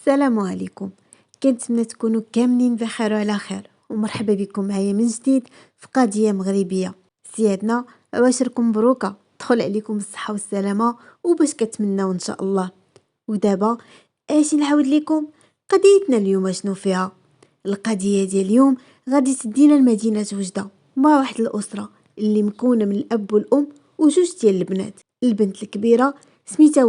السلام عليكم. كنتمنى تكونوا كاملين بخير وعلى خير، ومرحبا بكم معايا من جديد في قضية مغربية. سيادنا عواشركم مبروكة، دخل عليكم الصحة والسلامة وباش كتمناو ان شاء الله. ودابا اش نعاود لكم قضيتنا اليوم شنو فيها. القضية ديال اليوم غادي تدينا لمدينة وجدة مع واحد الأسرة اللي مكونة من الأب والأم وجوج ديال البنات. البنت الكبيرة سميتها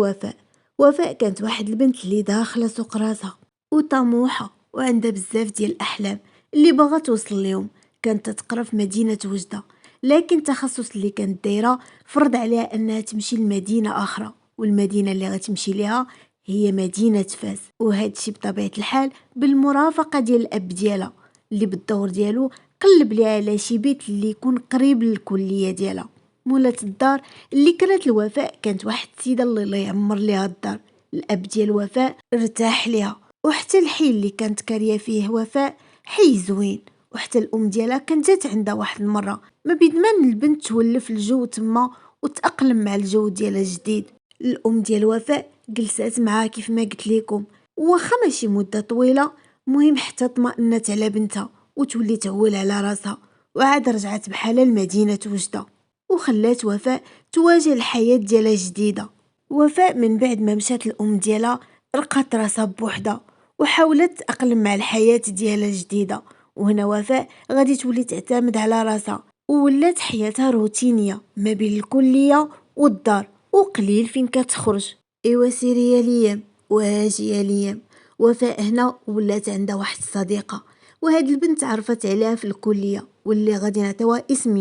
وفاء كانت واحد البنت اللي داخله سوق راسها وطموحه وعندها بزاف ديال الاحلام اللي باغا توصل ليهم. كانت تقرا في مدينه وجده، لكن التخصص اللي كانت دايره فرض عليها انها تمشي لمدينه اخرى، والمدينه اللي غتمشي ليها هي مدينه فاس. وهذا الشيء بطبيعه الحال بالمرافقه ديال الاب ديالها اللي بالدور ديالو قلب ليها على شي بيت اللي يكون قريب للكليه ديالها. مولات الدار اللي كانت الوفاء كانت واحد السيده الله يعمر ليها الدار. الاب ديال وفاء ارتاح ليها، وحتى الحي اللي كانت كاريه فيه وفاء حي زوين. وحتى الام ديالها كانت جات عندها واحد المره ما بيدمان البنت تولف الجو تما وتاقلم مع الجو ديالها الجديد. الام ديال وفاء جلسات معاها كيف ما قلت لكم، واخا ماشي مده طويله، مهم حتى اطمأنت على بنتها وتولي تعول على راسها، وعاد رجعت بحالها لمدينه وجده وخلات وفاء تواجه الحياة ديالها جديدة. وفاء من بعد ما مشات الأم ديالها لقات راسها بوحدها وحاولت تأقلم مع الحياة ديالها الجديدة. وهنا وفاء غادي تولي تعتمد على راسها، وولات حياتها روتينية ما بين الكلية والدار، وقليل فين كتخرج. ايوا سيري يا ليام واجي يا ليام. وفاء هنا ولات عندها واحد الصديقة، وهاد البنت عرفت عليها في الكلية واللي غادي نعطيوها اسم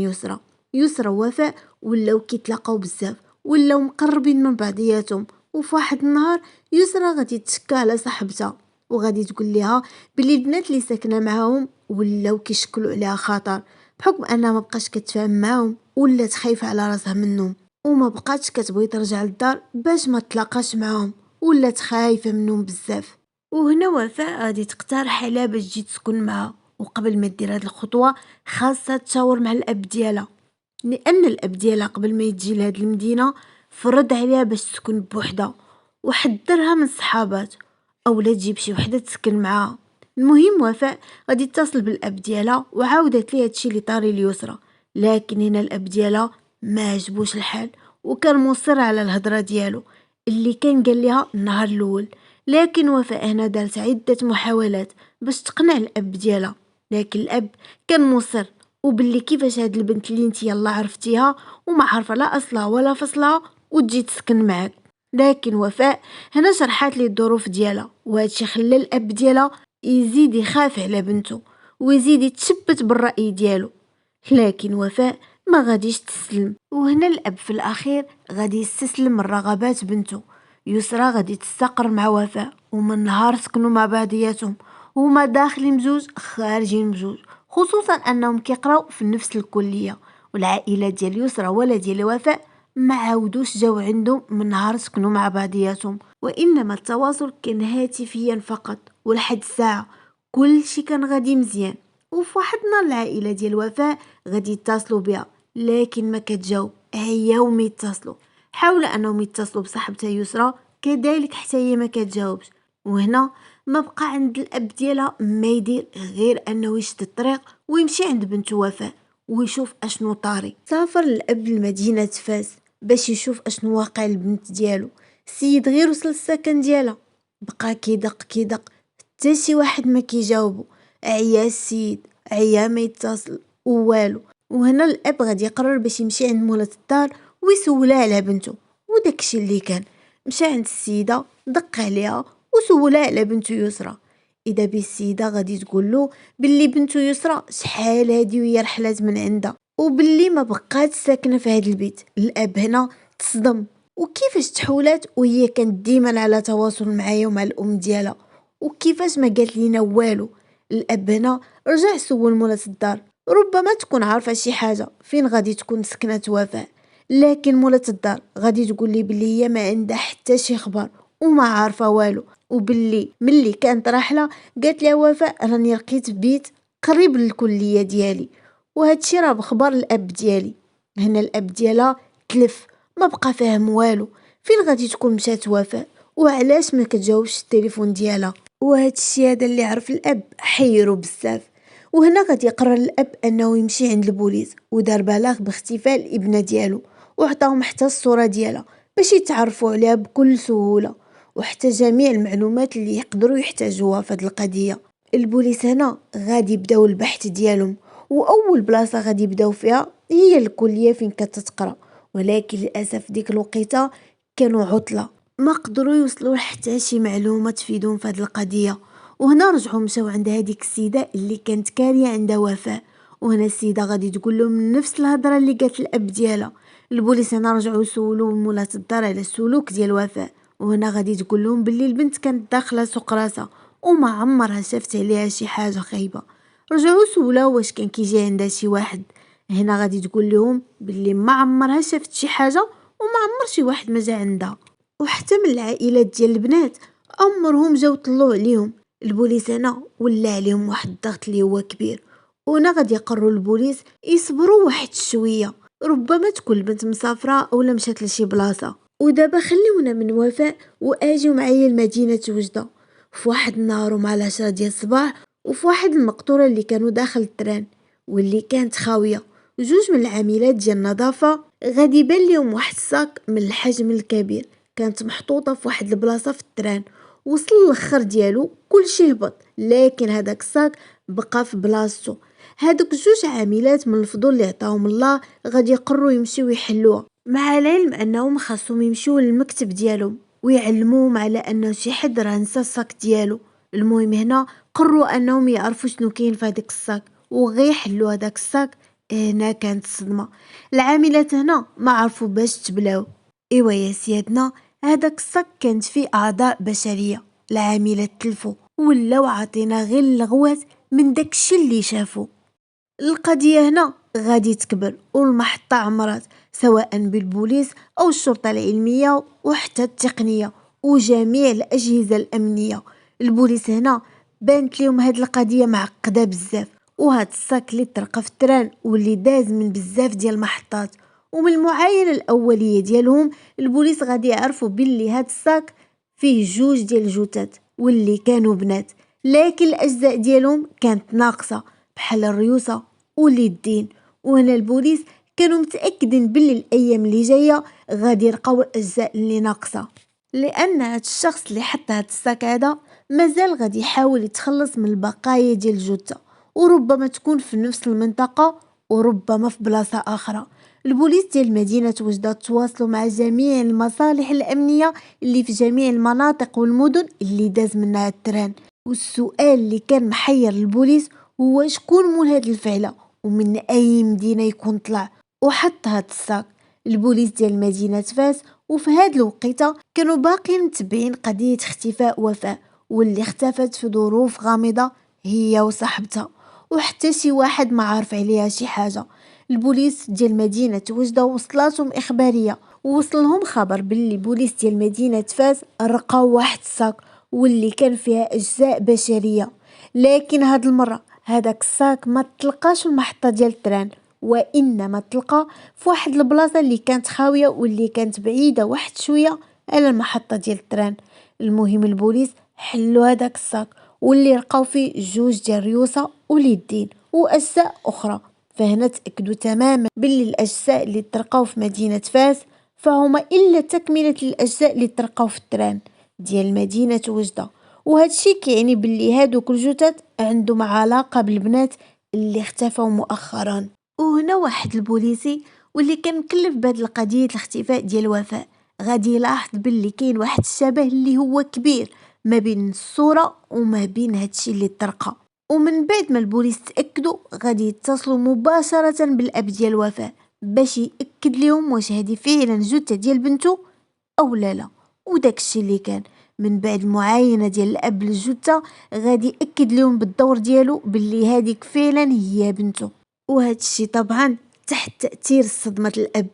يسرى ووفاء ولاو كيتلاقاو بزاف، ولاو مقربين من بعضياتهم. وفي واحد النهار يسرى غادي تشكى على صاحبتها وغادي تقول لها بلي البنات اللي ساكنه معاهم ولاو كيشكلوا عليها خطر، بحكم انها ما بقاش كتفاهم معاهم ولات خايفه على راسها منهم، وما بقاتش كتبغي ترجع للدار باش ما تلاقاش معاهم، ولات خايفه منهم بزاف. وهنا وفاء غادي تقترح عليها باش تجي تسكن معها، وقبل ما دير هاد الخطوه خاصها تشاور مع الاب ديالها، لان الاب ديالها قبل ما يجي لهاد المدينه فرض عليها باش تسكن بوحدها وحذرها من الصحابات اولا تجيب شي وحده تسكن معاها. المهم وفاء غادي تتصل بالاب ديالها وعاودت ليه هادشي اللي طاري اليسرى، لكن هنا الاب ديالها ما عجبوش الحال وكان مصر على الهضره ديالو اللي كان قال لها النهار الاول. لكن وفاء هنا دارت عده محاولات باش تقنع الاب ديالها، لكن الاب كان مصر وباللي كيفاش هاد البنت اللي انت يلا عرفتيها وما عارفه لا اصلها ولا فصلها وتجي تسكن معك. لكن وفاء هنا شرحات لي الظروف ديالها، وهادشي خلى الاب ديالها يزيد يخاف على بنته ويزيد يتشبت بالراي ديالو. لكن وفاء ما غاديش تسلم، وهنا الاب في الاخير غادي يستسلم لرغبات بنته. يسرى غادي تستقر مع وفاء، ومن نهار سكنوا مع بعضياتهم وهما داخلين بجوج خارجين بجوج، خصوصا انهم كيقراو في نفس الكليه. والعائله ديال يسرى ولا ديال وفاء ما عاودوش جاو عندهم من نهار سكنوا مع بعضياتهم، وانما التواصل كان هاتفيا فقط. ولحد الساعه كل شي كان غادي مزيان. وفي واحد النهار العائله ديال وفاء غادي يتصلوا بها، لكن ما كتجاوب. عياو يتصلوا، حاولوا انهم يتصلوا بصاحبتها يسرى كذلك حتى هي ما كتجاوبش. وهنا ما بقى عند الاب ديالها ما يدير غير انه يشد الطريق ويمشي عند بنت وفاء ويشوف اشنو طاري. سافر الاب لمدينه فاس باش يشوف اشنو واقع البنت ديالو. السيد غير وصل السكن ديالها بقى كيدق حتى شي واحد ما كيجاوبو. عيا السيد، عيا ما يتصل والو. وهنا الاب غادي يقرر باش يمشي عند مولات الدار ويسولها على بنته. وداكشي اللي كان مشى عند السيده دق عليها وسولها على بنته يسرى. اذا بالسيده غادي تقول له باللي بنته يسرى شحال هادي وهي رحلات من عندها وباللي ما بقات ساكنه في هذا البيت. الاب هنا تصدم، وكيفاش تحولات وهي كانت ديما على تواصل معايا ومع الام ديالها، وكيفاش ما قالت لينا والو. الاب هنا رجع سول مولات الدار ربما تكون عارفه شي حاجه فين غادي تكون سكنت وفاء، لكن مولات الدار غادي تقول لي بلي هي ما عندها حتى شي خبر وما عارفه والو، وباللي ملي كانت راحله قالت لها وفاء راني لقيت بيت قريب للكليه ديالي، وهادشي راه بخبر الاب ديالي. هنا الاب ديالها تلف ما بقى فاهم والو، فين غادي تكون مشات وفاء وعلاش ما كتجاوبش التليفون ديالها. وهذا الشيء هذا اللي عرف الاب حيرو بزاف. وهنا غادي يقرر الاب انه يمشي عند البوليس ودار بلاغ باختفاء الابنه ديالو، وعطاهم حتى الصوره ديالها باش يتعرفوا عليها بكل سهوله، وحتى جميع المعلومات اللي يقدروا يحتاجوها في هذه القضيه. البوليس هنا غادي يبداو البحث ديالهم، واول بلاصه غادي يبداو فيها هي الكليه فين كتتقرا، ولكن للاسف ديك الوقيته كانوا عطله، ما قدروا يوصلوا حتى شي معلومه تفيدهم في هذه القضيه. وهنا رجعوا مشاو عند هذيك السيده اللي كانت كاريه عندها وفاء، وهنا السيده غادي تقول لهم نفس الهضره اللي قالت الاب ديالها. البوليس هنا رجعوا يسولوا مولات الدار على السلوك ديال وفاء، وهنا غادي تقول لهم باللي البنت كانت داخله سوق راسها وما عمرها شافت عليها شي حاجه خايبه. رجعوا سولاو واش كان كيجي عندها شي واحد، هنا غادي تقول لهم باللي ما عمرها شافت شي حاجه وما عمر شي واحد ما جا عندها. وحتى من العائلات ديال البنات عمرهم جاو طلعوا عليهم. البوليس هنا ولا عليهم واحد الضغط اللي هو كبير، وهنا غادي يقرروا البوليس يصبروا واحد شويه، ربما تكون البنت مسافره اولا مشات لشي بلاصه. ودابا خليونا من وفاء واجيو معايا لمدينه وجده. في واحد النهار ومع 10 ديال الصباح، وفي واحد المقطوره اللي كانوا داخل التران واللي كانت خاويه، جوج من العاملات ديال النظافه غادي يبان لهم واحد الصاك من الحجم الكبير كانت محطوطه في واحد البلاصه في التران. وصل الاخر ديالو كلشي هبط، لكن هذاك الصاك بقى في بلاصتو. هادوك جوج عاملات من الفضول اللي عطاهم الله غادي يقرروا يمشيو يحلوها، مع العلم انهم خاصهم يمشيو للمكتب ديالهم ويعلموهم على انه شي حد راه نسى الصاك ديالو. المهم هنا قرروا انهم يعرفوا شنو كاين في هذاك الصاك وغير يحلوا هذاك الصاك. هنا كانت الصدمه، العاملات هنا ما عرفوا باش تبلاو. ايوا يا سيادنا، هذاك الصاك كانت فيه اعضاء بشريه. العاملات تلفوا ولاو عاطينا غير الغوات من داكشي اللي شافوا. القضيه هنا غادي تكبر والمحطه عمرات، سواء بالبوليس او الشرطه العلميه وحتى التقنيه وجميع الاجهزه الامنيه. البوليس هنا بانت لهم هاد القضيه معقده بزاف، وهاد الصاك اللي طرق في التران واللي داز من بزاف ديال المحطات. ومن المعاينه الاوليه ديالهم البوليس غادي يعرفوا باللي هاد الصاك فيه جوج ديال الجثث واللي كانوا بنات، لكن الاجزاء ديالهم كانت ناقصه بحال الريوسه واليدين. وهنا البوليس كانوا متاكدين باللي الايام اللي جايه غادي يلقاو الاجزاء اللي ناقصه، لان هاد الشخص اللي حط هاد الصاك هذا مازال غادي يحاول يتخلص من البقايا ديال الجثه، وربما تكون في نفس المنطقه وربما في بلاصه اخرى. البوليس ديال مدينه وجده تواصلوا مع جميع المصالح الامنيه اللي في جميع المناطق والمدن اللي داز منها التران، والسؤال اللي كان محير البوليس هو شكون مول هاد الفعله ومن اي مدينه يكون طلع وحط هاد الصاك. البوليس ديال مدينه فاس وفي هاد الوقيته كانوا باقيين متبعين قضيه اختفاء وفاء، واللي اختفت في ظروف غامضه هي وصاحبتها، وحتى شي واحد ما عارف عليها شي حاجه. البوليس ديال مدينه وجده وصلاتهم اخباريه، ووصلهم خبر باللي بوليس ديال مدينه فاس رقاو واحد الصاك واللي كان فيها اجزاء بشريه. لكن هاد المره هذاك الصاك ما تلقاش في المحطه ديال التران، وانما تلقى في واحد البلاصه اللي كانت خاويه واللي كانت بعيده واحد شويه على المحطه ديال التران. المهم البوليس حلوا هذاك الصاك واللي لقاو فيه جوج ديال الريوسه واليدين واجزاء اخرى. فهنا تاكدوا تماما باللي الاجزاء اللي تلقاو في مدينه فاس فهما الا تكمله الاجزاء اللي تلقاو في التران ديال مدينه وجده. وهذا الشيء كيعني باللي هادوك الجثث عندهم علاقه بالبنات اللي اختفوا مؤخرا. وهنا واحد البوليسي واللي كان مكلف بهاد القضيه الاختفاء ديال وفاء غادي يلاحظ باللي كاين واحد الشبه اللي هو كبير ما بين الصوره وما بين هادشي اللي طرقه. ومن بعد ما البوليس تاكدوا غادي يتصلوا مباشره بالاب ديال وفاء باش ياكد لهم واش هذه فعلا جثه ديال بنته او لا. وداك الشيء اللي كان من بعد المعاينه ديال الاب للجثه غادي ياكد لهم بالدور ديالو باللي هذيك فعلا هي بنته. وهذا الشيء طبعا تحت تاثير صدمه الاب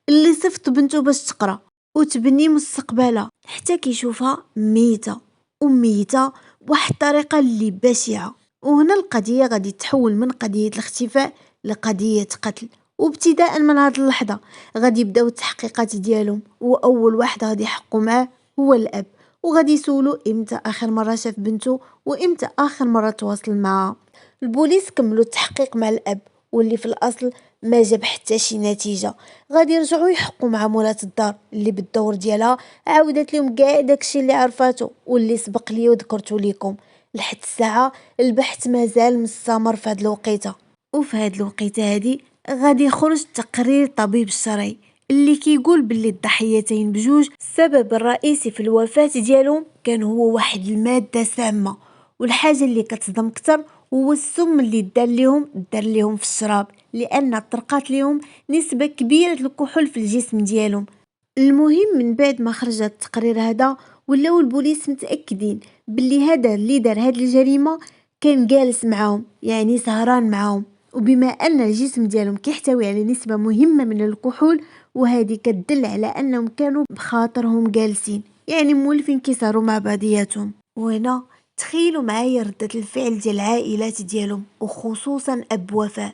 اللي صفت بنته باش تقرا وتبني مستقبلها حتى كيشوفها ميته وميته بواحد الطريقه اللي بشعه. وهنا القضيه غادي تحول من قضيه الاختفاء لقضيه قتل. وابتداء من هذه اللحظه غادي يبداو التحقيقات ديالهم، واول واحد غادي يحقوا معاه هو الاب، وغادي يسولو امتى اخر مره شاف بنته وامتى اخر مره تواصل معها. البوليس كملوا التحقيق مع الاب واللي في الاصل ما جاب حتى شي نتيجه. غادي يرجعوا يحقوا مع مولات الدار اللي بالدور ديالها عاودت لهم كاع داكشي اللي عرفاتو واللي سبق لي وذكرتو ليكم. لحد الساعه البحث مازال مستمر في هاد الوقيته، وفي هاد الوقيته هادي غادي يخرج تقرير طبيب الشرعي اللي كيقول باللي الضحيتين بجوج السبب الرئيسي في الوفاة ديالهم كان هو واحد المادة سامة، والحاجة اللي كتصدم كتر هو السم اللي دار ليهم في الشراب، لان طرقات ليهم نسبة كبيرة الكحول في الجسم ديالهم. المهم من بعد ما خرج التقرير هذا ولاو البوليس متأكدين باللي هذا اللي دار هاد الجريمة كان جالس معاهم، يعني سهران معاهم، وبما ان الجسم ديالهم كيحتوي على نسبة مهمة من الكحول وهذه كتدل على انهم كانوا بخاطرهم جالسين، يعني مولفين كيسهروا مع بعضياتهم. وهنا تخيلوا معايا ردة الفعل ديال العائلات ديالهم وخصوصا اب وفاء.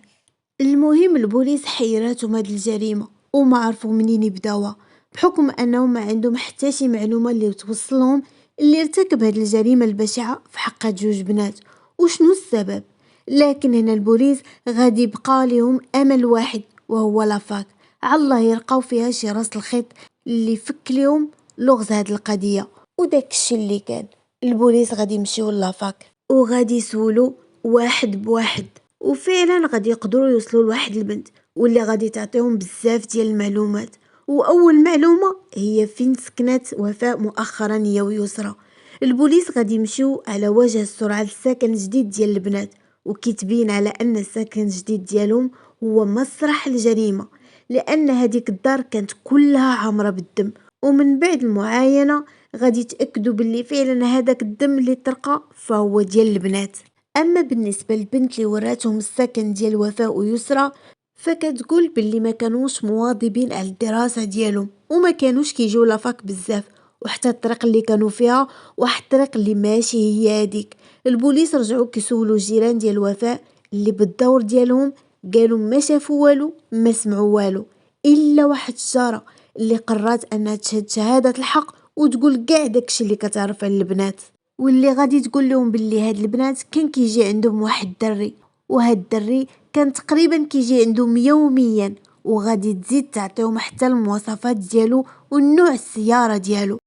المهم البوليس حيراتهم هاد الجريمة وما عرفوا منين يبداوها، بحكم انهم ما عندهم حتى شي معلومة اللي توصلهم اللي ارتكب هاد الجريمة البشعة في حق جوج بنات وشنو السبب. لكن هنا البوليس غادي يبقى لهم امل واحد وهو لافاك، الله يلقاو فيها شي راس الخيط اللي فك لهم لغز هاد القضية. وداك الشي اللي كان البوليس غادي يمشيو لافاك وغادي يسولو واحد بواحد، وفعلا غادي يقدروا يوصلوا لواحد البنت واللي غادي تعطيهم بزاف ديال المعلومات. واول معلومه هي فين سكنت وفاء مؤخرا هي ويسرى. البوليس غادي يمشيو على وجه السرعه للسكن الجديد ديال البنات، وكيتبين على ان السكن الجديد ديالهم هو مسرح الجريمه، لان هذيك الدار كانت كلها عامره بالدم. ومن بعد المعاينه غادي يتاكدوا باللي فعلا هذاك الدم اللي طرقه فهو ديال البنات. اما بالنسبه للبنت اللي وراتهم السكن ديال وفاء ويسرى فكتقول باللي ما كانوش مواظبين على الدراسه ديالهم وما كانوش كيجيو لافاك بزاف، وحتى الطريق اللي كانوا فيها واحد الطريق اللي ماشي هي هذيك. البوليس رجعوا كيسولوا الجيران ديال وفاء اللي بالدور ديالهم قالوا ما شافوا والو ما سمعوا والو، الا واحد الجاره اللي قررت انها تشهد شهاده الحق وتقول كاع داكشي اللي كتعرف على البنات، واللي غادي تقول لهم باللي هاد البنات كان كيجي عندهم واحد الدري، وهاد الدري كان تقريبا كيجي عندهم يوميا، وغادي تزيد تعطيهم حتى المواصفات ديالو والنوع السيارة ديالو.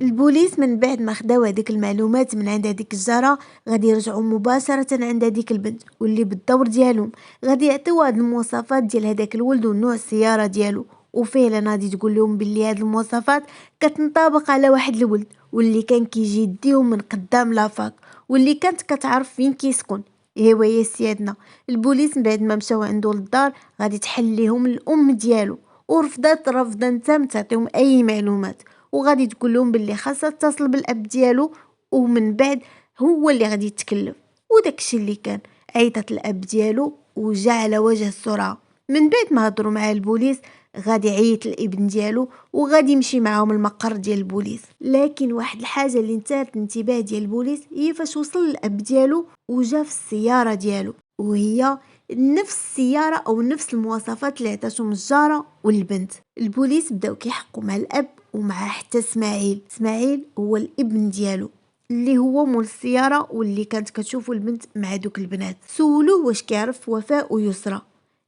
البوليس من بعد ما خداو هذيك المعلومات من عند هذيك الجاره غادي يرجعوا مباشره عند هذيك البنت واللي بالدور ديالهم غادي يعطيو هاد المواصفات ديال هذاك الولد ونوع السياره ديالو. وفعلا غادي تقول لهم باللي هاد المواصفات كتنطبق على واحد الولد واللي كان كيجي يديهم من قدام لافاك واللي كانت كتعرف فين كيسكن. ايوا يا سيادنا، البوليس من بعد ما مشاو عنده للدار غادي تحل ليهم الام ديالو ورفضت رفضا تام تعطيهم اي معلومات، وغادي تقول لهم باللي خاصها تتصل بالاب ديالو ومن بعد هو اللي غادي يتكلم. وداكشي اللي كان عيطت الاب ديالو وجا على وجه السرعه. من بعد ما هضروا مع البوليس غادي يعيط الابن ديالو وغادي يمشي معاهم المقر ديال البوليس. لكن واحد الحاجه اللي انتهت الانتباه ديال البوليس هي فاش وصل الاب ديالو وجا في السياره ديالو، وهي نفس السيارة أو نفس المواصفات اللي عطاتهم الجارة والبنت. البوليس بداو كيحقوا مع الأب ومع حتى اسماعيل هو الابن ديالو اللي هو مول السيارة واللي كانت كتشوفوا البنت مع دوك البنات. سولوه واش كيعرف وفاء ويسرى،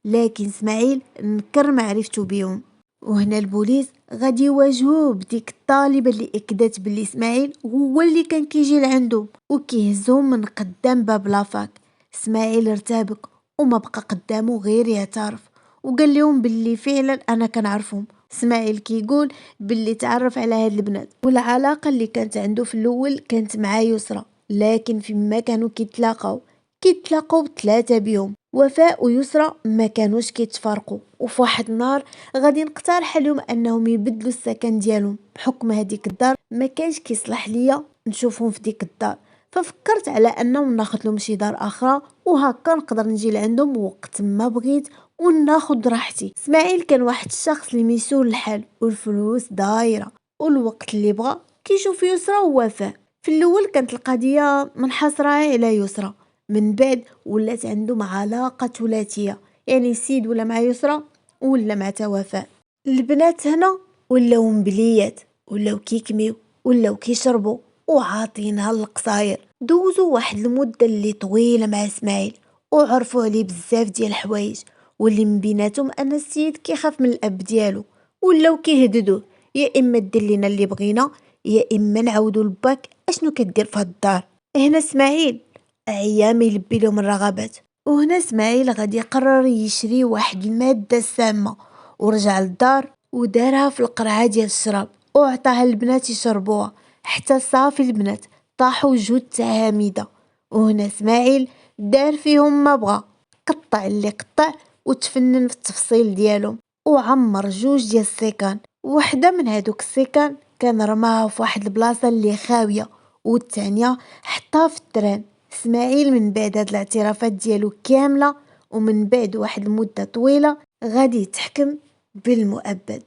لكن اسماعيل نكر معرفتو بيهم. وهنا البوليس غادي يواجهوه بديك الطالبة اللي اكدت باللي اسماعيل هو اللي كان كيجي لعندهم وكيهزهم من قدام باب لافاك. اسماعيل ارتبك وما بقى قدامه غير يعترف وقال لهم باللي فعلا انا كنعرفهم. اسماعيل كيقول باللي تعرف على هاد البنات والعلاقه اللي كانت عنده في الاول كانت مع يسرى، لكن فيما كانوا كيتلاقاو 3 بيهم وفاء ويسرى ما كانوش كيتفارقوا. وفي واحد النهار غادي نقترح عليهم انهم يبدلوا السكن ديالهم بحكم هذيك الدار ما كانش كيصلح ليا نشوفهم في ديك الدار، ففكرت على انهم ناخذ لهم شي دار اخرى وهكا نقدر نجي لعندهم وقت ما بغيت وناخذ راحتي. اسماعيل كان واحد الشخص اللي ميسول الحال والفلوس دايره، والوقت اللي بغى كيشوف يسرى ووفاء. في الاول كانت القضيه منحصره على يسرى، من بعد ولات عندهم علاقه ثلاثيه، يعني السيد ولا مع يسرى ولا مع وفاء. البنات هنا ولاو مبليات، ولاو كيكميو، ولاو كيشربوا وعاطينها للقصاير. دوزو واحد المده اللي طويله مع اسماعيل وعرفوا عليه بزاف ديال الحوايج، واللي من بيناتهم ان السيد كيخاف من الاب ديالو، ولاو كيهددوه يا اما دير لينا اللي بغينا يا اما نعاودوا لباك اشنو كدير في هاد الدار. هنا اسماعيل عيا ما يلبي لهم الرغبات، وهنا اسماعيل غادي يقرر يشري واحد الماده سامه، ورجع للدار ودارها في القرعه ديال الشراب وعطاها البنات يشربوها حتى صافي البنات طاحوا جوج تعاميده. وهنا اسماعيل دار فيهم ما بغى، قطع اللي قطع وتفنن في التفصيل ديالهم، وعمر جوج ديال السيكان. وحده من هادوك السيكان كان رماها في واحد البلاصه اللي خاويه، والثانيه حطها في التران. اسماعيل من بعد هاد الاعترافات ديالو كامله ومن بعد واحد المده طويله غادي يتحكم بالمؤبد.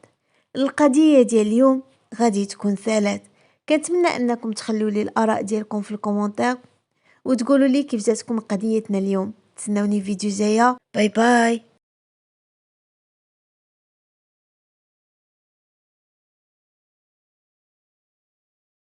القضيه ديال اليوم غادي تكون سالات. كنتمنى انكم تخلوا لي الاراء ديالكم في الكومنتات وتقولوا لي كيف جاتكم قضيتنا اليوم. تسناوني فيديو جايه. باي باي.